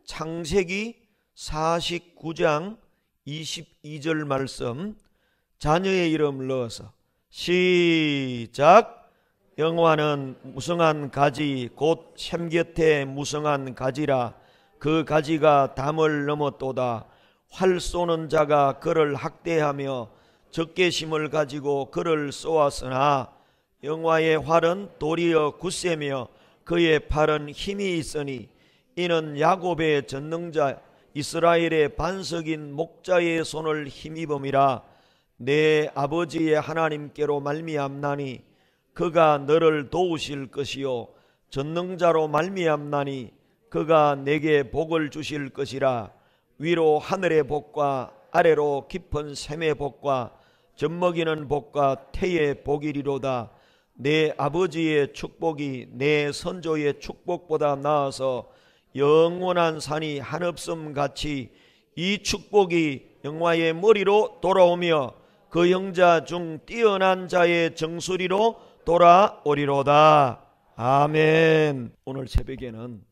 창세기 49장 22절 말씀, 자녀의 이름을 넣어서 시작. 여호와는 무성한 가지 곧 샘 곁에 무성한 가지라. 그 가지가 담을 넘었도다. 활 쏘는 자가 그를 학대하며 적개심을 가지고 그를 쏘았으나 여호와의 활은 도리어 굳세며 그의 팔은 힘이 있으니 이는 야곱의 전능자 이스라엘의 반석인 목자의 손을 힘입음이라. 내 아버지의 하나님께로 말미암나니 그가 너를 도우실 것이요 전능자로 말미암나니 그가 내게 복을 주실 것이라. 위로 하늘의 복과 아래로 깊은 샘의 복과 젖먹이는 복과 태의 복이리로다. 내 아버지의 축복이 내 선조의 축복보다 나아서 영원한 산이 한없음 같이 이 축복이 여호와의 머리로 돌아오며 그 형자 중 뛰어난 자의 정수리로 돌아오리로다. 아멘. 오늘 새벽에는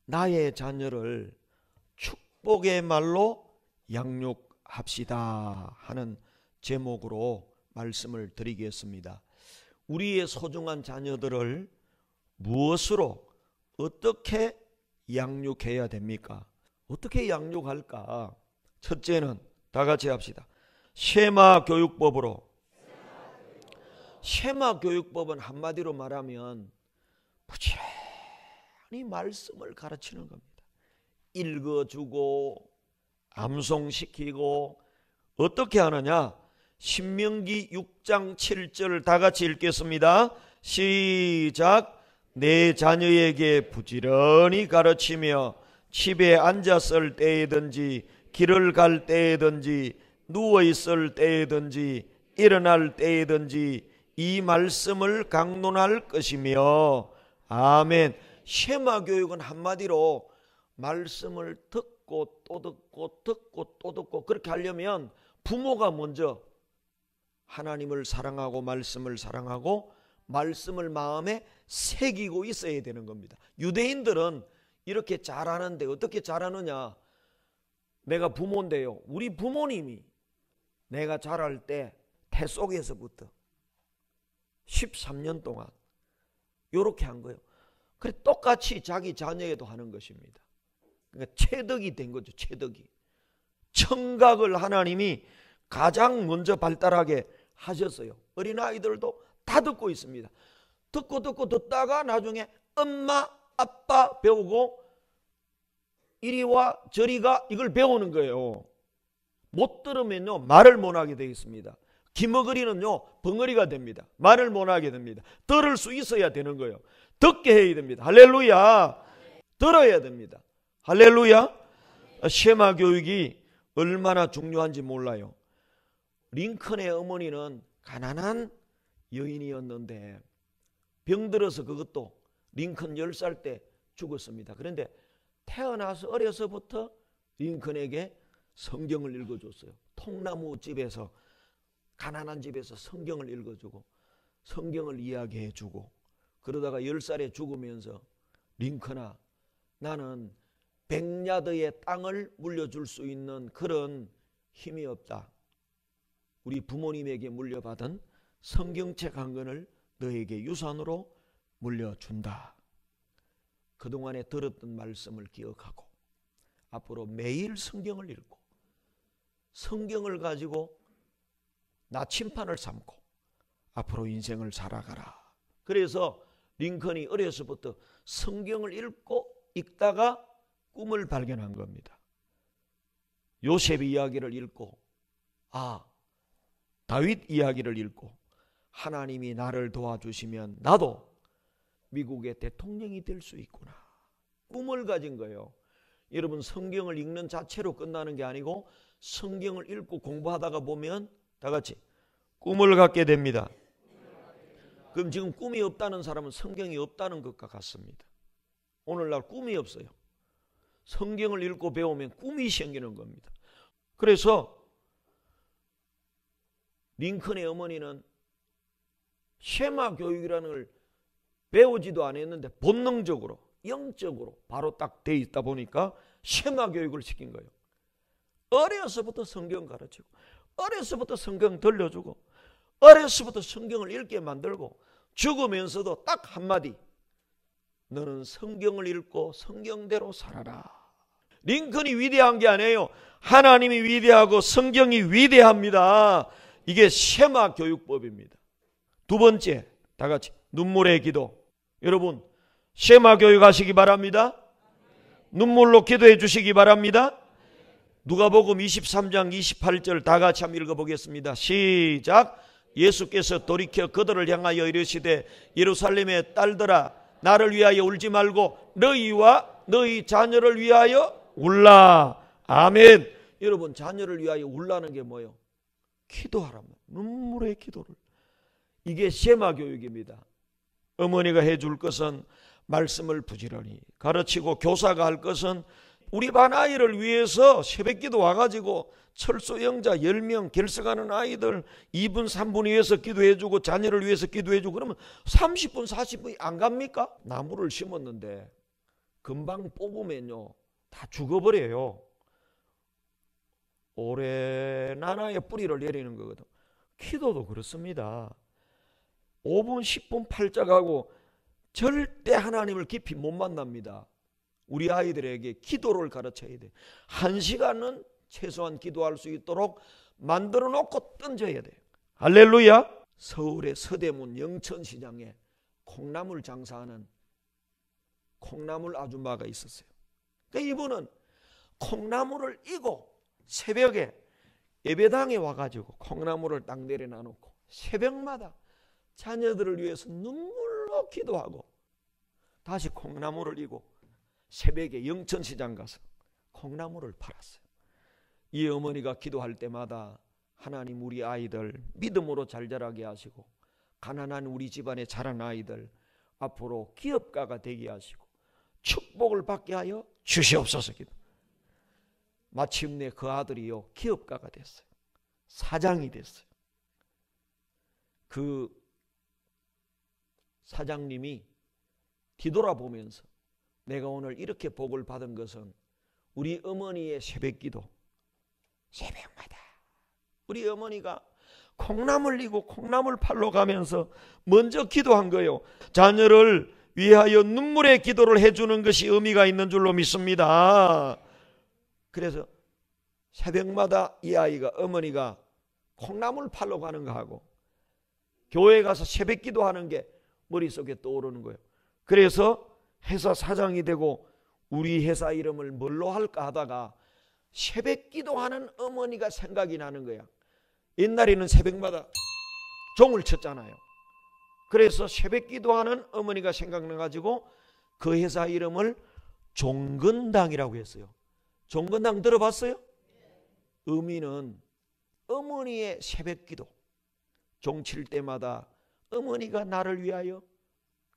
나의 자녀를 축복의 말로 양육합시다 하는 제목으로 말씀을 드리겠습니다. 우리의 소중한 자녀들을 무엇으로 어떻게 양육해야 됩니까? 어떻게 양육할까? 첫째는 다 같이 합시다. 쉐마 교육법으로. 쉐마 교육법은 한마디로 말하면 부지런히 말씀을 가르치는 겁니다. 읽어주고 암송시키고. 어떻게 하느냐? 신명기 6장 7절 다 같이 읽겠습니다. 시작. 내 자녀에게 부지런히 가르치며 집에 앉았을 때에든지 길을 갈 때에든지 누워있을 때에든지 일어날 때에든지 이 말씀을 강론할 것이며. 아멘. 쉐마 교육은 한마디로 말씀을 듣고 또 듣고 듣고 또 듣고. 그렇게 하려면 부모가 먼저 하나님을 사랑하고 말씀을 사랑하고 말씀을 마음에 새기고 있어야 되는 겁니다. 유대인들은 이렇게 잘하는데 어떻게 잘하느냐? 내가 부모인데요, 우리 부모님이 내가 자랄 때 태 속에서부터 13년 동안 이렇게 한 거예요. 그래 똑같이 자기 자녀에도 하는 것입니다. 그러니까 체득이 된 거죠. 체득이. 청각을 하나님이 가장 먼저 발달하게 하셨어요. 어린아이들도 다 듣고 있습니다. 듣고 듣다가 나중에 엄마 아빠 배우고 이리와 저리가 이걸 배우는 거예요. 못 들으면요 말을 못하게 되어 있습니다. 기머거리는요 벙어리가 됩니다. 말을 못하게 됩니다. 들을 수 있어야 되는 거예요. 듣게 해야 됩니다. 할렐루야. 들어야 됩니다. 할렐루야. 쉐마 교육이 얼마나 중요한지 몰라요. 링컨의 어머니는 가난한 여인이었는데 병들어서 그것도 링컨 10살 때 죽었습니다. 그런데 태어나서 어려서부터 링컨에게 성경을 읽어줬어요. 통나무 집에서, 가난한 집에서 성경을 읽어주고 성경을 이야기해주고. 그러다가 10살에 죽으면서 링컨아, 나는 100야드의 땅을 물려줄 수 있는 그런 힘이 없다. 우리 부모님에게 물려받은 성경책 한 권을 너에게 유산으로 물려준다. 그동안에 들었던 말씀을 기억하고 앞으로 매일 성경을 읽고 성경을 가지고 나침판을 삼고 앞으로 인생을 살아가라. 그래서 링컨이 어려서부터 성경을 읽다가 꿈을 발견한 겁니다. 요셉 이야기를 읽고 다윗 이야기를 읽고 하나님이 나를 도와주시면 나도 미국의 대통령이 될 수 있구나. 꿈을 가진 거예요. 여러분, 성경을 읽는 자체로 끝나는 게 아니고 성경을 읽고 공부하다가 보면 다 같이 꿈을 갖게 됩니다. 그럼 지금 꿈이 없다는 사람은 성경이 없다는 것과 같습니다. 오늘날 꿈이 없어요. 성경을 읽고 배우면 꿈이 생기는 겁니다. 그래서 링컨의 어머니는 쉐마 교육이라는 걸 배우지도 않았는데 본능적으로 영적으로 바로 딱 돼 있다 보니까 쉐마 교육을 시킨 거예요. 어려서부터 성경 가르치고 어려서부터 성경 들려주고 어려서부터 성경을 읽게 만들고 죽으면서도 딱 한마디, 너는 성경을 읽고 성경대로 살아라. 링컨이 위대한 게 아니에요. 하나님이 위대하고 성경이 위대합니다. 이게 쉐마 교육법입니다. 두 번째, 다 같이 눈물의 기도. 여러분 쉐마 교육하시기 바랍니다. 눈물로 기도해 주시기 바랍니다. 누가복음 23장 28절 다 같이 한번 읽어보겠습니다. 시작. 예수께서 돌이켜 그들을 향하여 이르시되 예루살렘의 딸들아 나를 위하여 울지 말고 너희와 너희 자녀를 위하여 울라. 아멘. 여러분 자녀를 위하여 울라는 게 뭐예요? 기도하라면 눈물의 기도를. 이게 쉐마 교육입니다. 어머니가 해줄 것은 말씀을 부지런히 가르치고 교사가 할 것은 우리 반 아이를 위해서 새벽기도 와가지고 철소영자 10명 결석하는 아이들 2분 3분 위해서 기도해주고 자녀를 위해서 기도해주고 그러면 30분 40분이 안 갑니까? 나무를 심었는데 금방 뽑으면요 다 죽어버려요. 오래 나나의 뿌리를 내리는 거거든. 기도도 그렇습니다. 5분 10분 팔짝하고 절대 하나님을 깊이 못 만납니다. 우리 아이들에게 기도를 가르쳐야 돼. 1시간은 최소한 기도할 수 있도록 만들어 놓고 던져야 돼요. 할렐루야. 서울의 서대문 영천시장에 콩나물 장사하는 콩나물 아줌마가 있었어요. 그러니까 이분은 콩나물을 이고 새벽에 예배당에 와가지고 콩나물을 딱 내려놔놓고 새벽마다 자녀들을 위해서 눈물로 기도하고 다시 콩나물을 이고 새벽에 영천시장 가서 콩나물을 팔았어요. 이 어머니가 기도할 때마다 하나님 우리 아이들 믿음으로 잘 자라게 하시고 가난한 우리 집안에 자란 아이들 앞으로 기업가가 되게 하시고 축복을 받게 하여 주시옵소서. 마침내 그 아들이요 기업가가 됐어요. 사장이 됐어요. 그 사장님이 뒤돌아보면서 내가 오늘 이렇게 복을 받은 것은 우리 어머니의 새벽기도, 새벽마다 우리 어머니가 콩나물 이고 콩나물 팔러 가면서 먼저 기도한 거예요. 자녀를 위하여 눈물의 기도를 해주는 것이 의미가 있는 줄로 믿습니다. 그래서 새벽마다 이 아이가 어머니가 콩나물 팔러 가는 거 하고 교회 가서 새벽 기도하는 게 머릿속에 떠오르는 거예요. 그래서 회사 사장이 되고 우리 회사 이름을 뭘로 할까 하다가 새벽 기도하는 어머니가 생각이 나는 거야. 옛날에는 새벽마다 종을 쳤잖아요. 그래서 새벽 기도하는 어머니가 생각나가지고 그 회사 이름을 종근당이라고 했어요. 종근당 들어봤어요? 의미는 어머니의 새벽 기도. 종 칠 때마다 어머니가 나를 위하여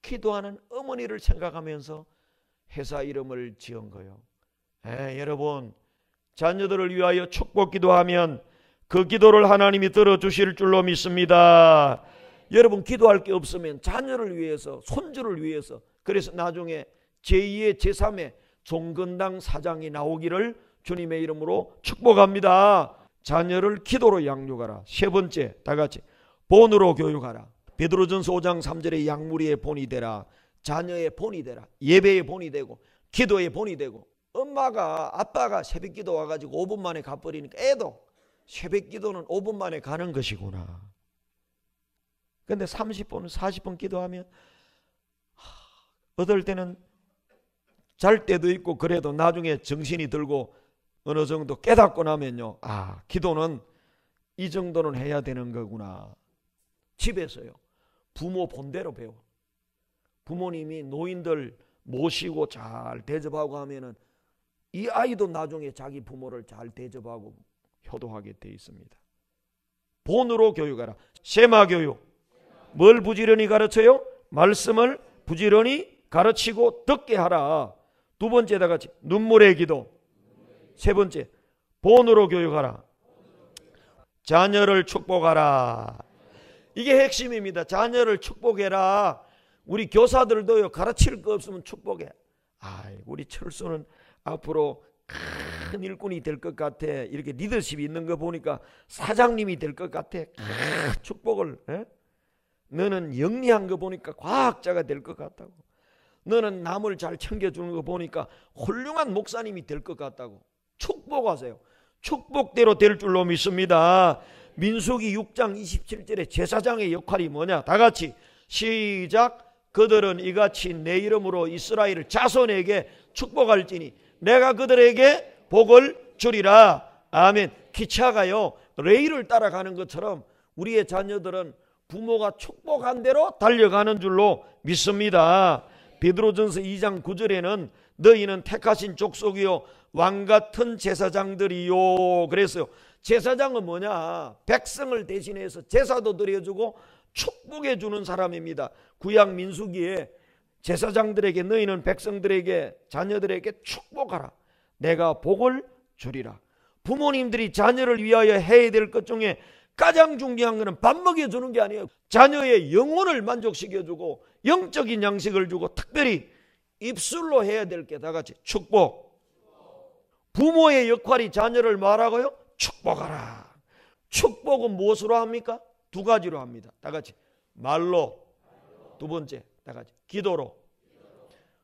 기도하는 어머니를 생각하면서 회사 이름을 지은 거예요. 여러분 자녀들을 위하여 축복 기도하면 그 기도를 하나님이 들어주실 줄로 믿습니다. 여러분 기도할 게 없으면 자녀를 위해서 손주를 위해서 그래서 나중에 제2의 제3의 종근당 사장이 나오기를 주님의 이름으로 축복합니다. 자녀를 기도로 양육하라. 세 번째 다 같이 본으로 교육하라. 베드로전서 5장 3절에 양무리의 본이 되라. 자녀의 본이 되라. 예배의 본이 되고 기도의 본이 되고 엄마가 아빠가 새벽 기도 와가지고 5분 만에 가버리니까 애도 새벽 기도는 5분 만에 가는 것이구나. 근데 30분 40분 기도하면 어떨 때는 잘 때도 있고 그래도 나중에 정신이 들고 어느 정도 깨닫고 나면요 기도는 이 정도는 해야 되는 거구나. 집에서요 부모 본대로 배워. 부모님이 노인들 모시고 잘 대접하고 하면은 이 아이도 나중에 자기 부모를 잘 대접하고 효도하게 돼 있습니다. 본으로 교육하라. 쉐마 교육. 뭘 부지런히 가르쳐요? 말씀을 부지런히 가르치고 듣게 하라. 두 번째 다 같이 눈물의 기도. 세 번째 본으로 교육하라. 자녀를 축복하라. 이게 핵심입니다. 자녀를 축복해라. 우리 교사들도요, 가르칠 거 없으면 축복해. 우리 철수는 앞으로 큰 일꾼이 될 것 같아. 이렇게 리더십이 있는 거 보니까 사장님이 될 것 같아. 축복을. 너는 영리한 거 보니까 과학자가 될 것 같다고. 너는 남을 잘 챙겨주는 거 보니까 훌륭한 목사님이 될 것 같다고. 축복하세요. 축복대로 될 줄로 믿습니다. 민수기 6장 27절에 제사장의 역할이 뭐냐? 다 같이 시작. 그들은 이같이 내 이름으로 이스라엘 자손에게 축복할지니 내가 그들에게 복을 주리라. 아멘. 기차가요, 레일을 따라가는 것처럼 우리의 자녀들은 부모가 축복한 대로 달려가는 줄로 믿습니다. 베드로전서 2장 9절에는 너희는 택하신 족속이요 왕같은 제사장들이요 그랬어요. 제사장은 뭐냐? 백성을 대신해서 제사도 드려주고 축복해 주는 사람입니다. 구약 민수기에 제사장들에게 너희는 백성들에게 자녀들에게 축복하라. 내가 복을 주리라. 부모님들이 자녀를 위하여 해야 될 것 중에 가장 중요한 것은 밥 먹여주는 게 아니에요. 자녀의 영혼을 만족시켜주고 영적인 양식을 주고 특별히 입술로 해야 될 게 다 같이 축복. 부모의 역할이 자녀를 말하고요, 축복하라. 축복은 무엇으로 합니까? 두 가지로 합니다. 다 같이 말로, 두 번째 다 같이 기도로.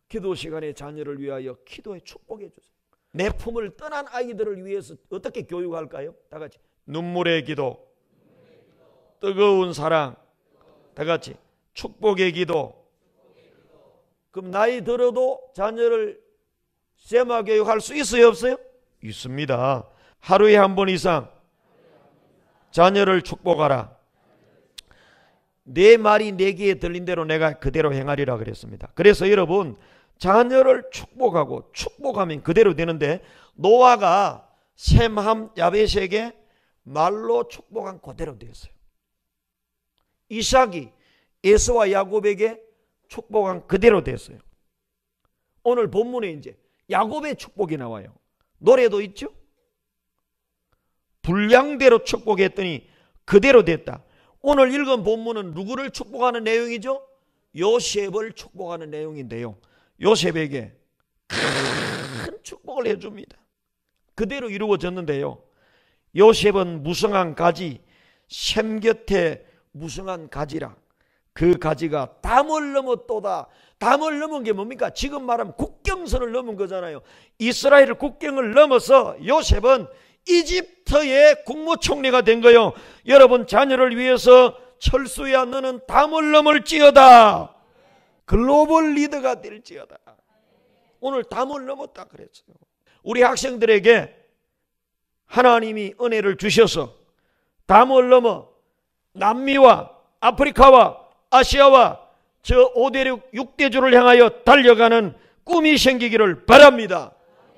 기도 시간에 자녀를 위하여 기도에 축복해 주세요. 내 품을 떠난 아이들을 위해서 어떻게 교육할까요? 다 같이 눈물의 기도, 뜨거운 사랑, 다 같이 축복의 기도. 그럼 나이 들어도 자녀를 세마 교육할 수 있어요, 없어요? 있습니다. 하루에 한 번 이상 자녀를 축복하라. 내 말이 내 귀에 들린 대로 내가 그대로 행하리라 그랬습니다. 그래서 여러분, 자녀를 축복하고 축복하면 그대로 되는데, 노아가 셈, 함, 야벳에게 말로 축복한 그대로 되었어요. 이삭이 에서와 야곱에게 축복한 그대로 됐어요. 오늘 본문에 이제 야곱의 축복이 나와요. 노래도 있죠? 분량대로 축복했더니 그대로 됐다. 오늘 읽은 본문은 누구를 축복하는 내용이죠? 요셉을 축복하는 내용인데요, 요셉에게 큰 축복을 해줍니다. 그대로 이루어졌는데요, 요셉은 무성한 가지, 셈 곁에 무성한 가지라. 그 가지가 담을 넘었도다. 담을 넘은 게 뭡니까? 지금 말하면 국경선을 넘은 거잖아요. 이스라엘 국경을 넘어서 요셉은 이집트의 국무총리가 된 거예요. 여러분, 자녀를 위해서 철수야, 너는 담을 넘을지어다. 글로벌 리더가 될지어다. 오늘 담을 넘었다 그랬어요. 우리 학생들에게 하나님이 은혜를 주셔서 담을 넘어 남미와 아프리카와 아시아와 저 5대륙 6대주를 향하여 달려가는 꿈이 생기기를 바랍니다.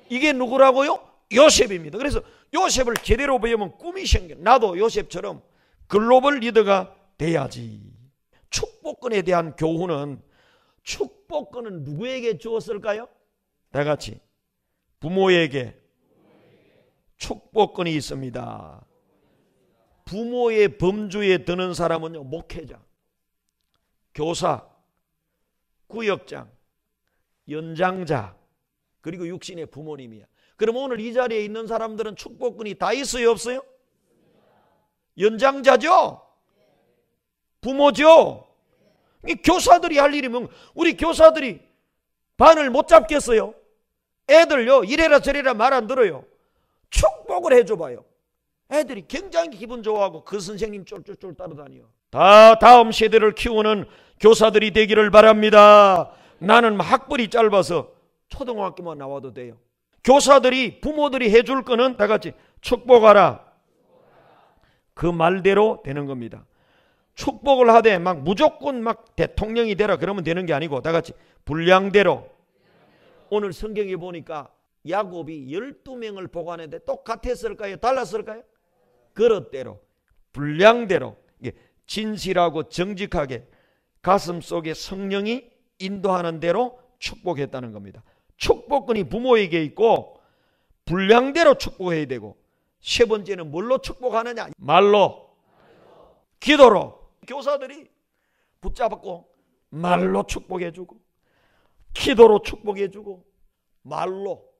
이게 누구라고요? 요셉입니다. 그래서 요셉을 제대로 배우면 꿈이 생겨. 나도 요셉처럼 글로벌 리더가 돼야지. 축복권에 대한 교훈은, 축복권은 누구에게 주었을까요? 다 같이 부모에게 축복권이 있습니다. 부모의 범주에 드는 사람은요, 목회자, 교사, 구역장, 연장자, 그리고 육신의 부모님이야. 그럼 오늘 이 자리에 있는 사람들은 축복권이 다 있어요, 없어요? 연장자죠? 부모죠? 교사들이 할 일이면, 우리 교사들이 반을 못 잡겠어요? 애들요, 이래라 저래라 말 안 들어요. 축복을 해줘봐요. 애들이 굉장히 기분 좋아하고 그 선생님 쫄쫄쫄 따라다녀. 다 다음 세대를 키우는 교사들이 되기를 바랍니다. 나는 학벌이 짧아서 초등학교만 나와도 돼요. 교사들이, 부모들이 해줄 거는 다 같이 축복하라. 그 말대로 되는 겁니다. 축복을 하되 막 무조건 막 대통령이 되라 그러면 되는 게 아니고, 다 같이 분량대로. 오늘 성경에 보니까 야곱이 12명을 보관했는데 똑같았을까요? 달랐을까요? 그릇대로, 분량대로, 진실하고 정직하게 가슴 속에 성령이 인도하는 대로 축복했다는 겁니다. 축복권이 부모에게 있고 분량대로 축복해야 되고, 세 번째는 뭘로 축복하느냐? 말로, 기도로. 교사들이 붙잡고 말로 축복해주고 기도로 축복해주고 말로,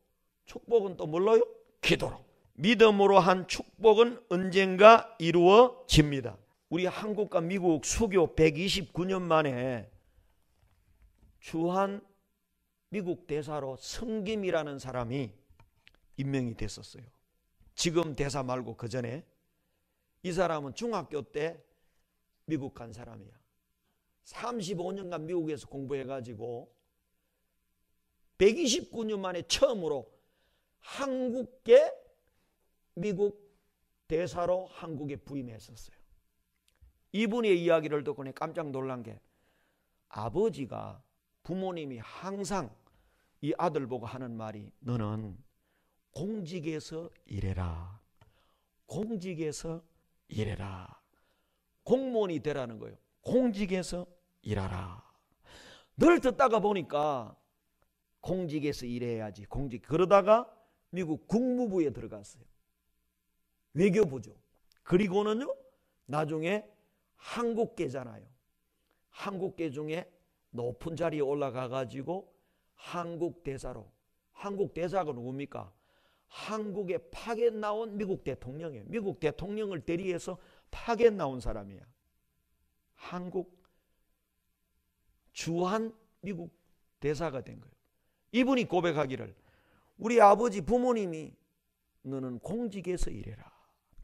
축복은 또 뭘로요? 기도로. 믿음으로 한 축복은 언젠가 이루어집니다. 우리 한국과 미국 수교 129년 만에 주한 미국 대사로 성김이라는 사람이 임명이 됐었어요. 지금 대사 말고 그 전에 이 사람은 중학교 때 미국 간 사람이야. 35년간 미국에서 공부해가지고 129년 만에 처음으로 한국계 미국 대사로 한국에 부임했었어요. 이분의 이야기를 듣고 깜짝 놀란 게 아버지가, 부모님이 항상 이 아들 보고 하는 말이 너는 공직에서 일해라. 공직에서 일해라. 공무원이 되라는 거예요. 공직에서 일하라. 늘 듣다가 보니까 공직에서 일해야지. 공직. 그러다가 미국 국무부에 들어갔어요. 외교부죠. 그리고는요, 나중에 한국계잖아요. 한국계 중에 높은 자리에 올라가가지고 한국대사로. 한국대사가 누굽니까? 한국에 파견 나온 미국 대통령이에요. 미국 대통령을 대리해서 파견 나온 사람이야. 한국 주한 미국 대사가 된 거예요. 이분이 고백하기를 우리 아버지 부모님이 너는 공직에서 일해라.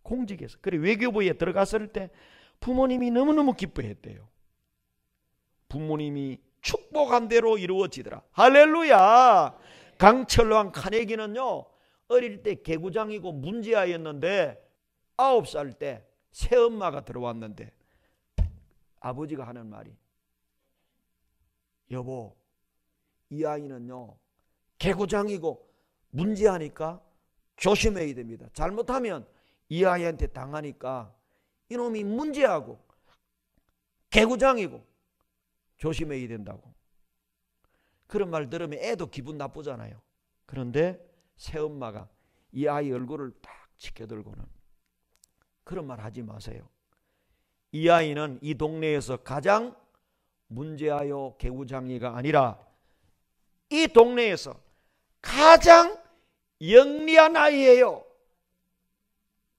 공직에서. 그래 외교부에 들어갔을 때 부모님이 너무너무 기뻐했대요. 부모님이 축복한 대로 이루어지더라. 할렐루야. 강철왕 카네기는요, 어릴 때 개구장이고 문제아였는데 9살 때 새엄마가 들어왔는데 아버지가 하는 말이 여보, 이 아이는요 개구장이고 문제하니까 조심해야 됩니다. 잘못하면 이 아이한테 당하니까 이놈이 문제하고 개구장이고 조심해야 된다고. 그런 말 들으면 애도 기분 나쁘잖아요. 그런데 새엄마가 이 아이 얼굴을 딱 지켜들고는 그런 말 하지 마세요. 이 아이는 이 동네에서 가장 문제하여 개구장이가 아니라 이 동네에서 가장 영리한 아이예요.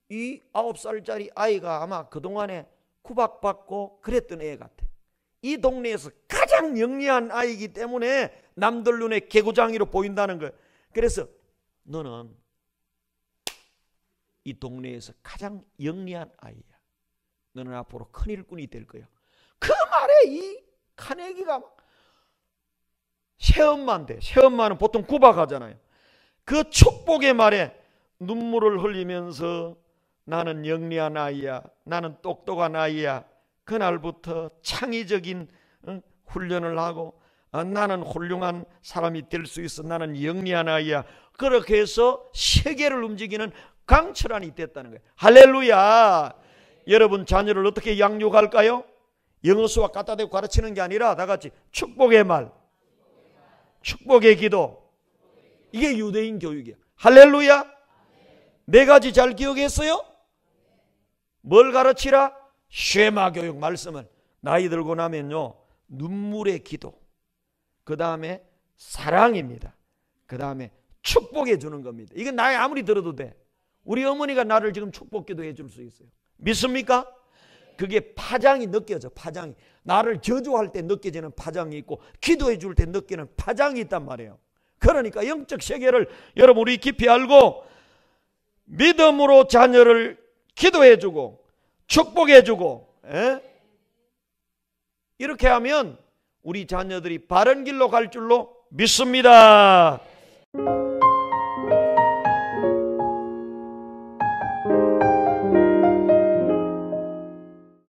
이 9살짜리 아이가 아마 그동안에 구박받고 그랬던 애 같아. 이 동네에서 가장 영리한 아이이기 때문에 남들 눈에 개구장이로 보인다는 거예요. 그래서 너는 이 동네에서 가장 영리한 아이야. 너는 앞으로 큰 일꾼이 될 거야. 그 말에 이 카네기가 새엄마인데, 새엄마는 보통 구박하잖아요. 그 축복의 말에 눈물을 흘리면서 나는 영리한 아이야, 나는 똑똑한 아이야. 그날부터 창의적인 훈련을 하고 나는 훌륭한 사람이 될 수 있어. 나는 영리한 아이야. 그렇게 해서 세계를 움직이는 강철환이 됐다는 거예요. 할렐루야. 여러분 자녀를 어떻게 양육할까요? 영어 수학 갖다 대고 가르치는 게 아니라 다 같이 축복의 말, 축복의 기도. 이게 유대인 교육이야. 할렐루야. 네 가지 잘 기억했어요? 뭘 가르치라? 쉐마 교육 말씀을. 나이 들고 나면요, 눈물의 기도, 그 다음에 사랑입니다. 그 다음에 축복해 주는 겁니다. 이건 나이 아무리 들어도 돼. 우리 어머니가 나를 지금 축복기도 해줄 수 있어요. 믿습니까? 그게 파장이 느껴져. 파장이. 나를 저주할 때 느껴지는 파장이 있고 기도해 줄 때 느끼는 파장이 있단 말이에요. 그러니까 영적 세계를 여러분 우리 깊이 알고 믿음으로 자녀를 기도해 주고 축복해 주고 이렇게 하면 우리 자녀들이 바른 길로 갈 줄로 믿습니다.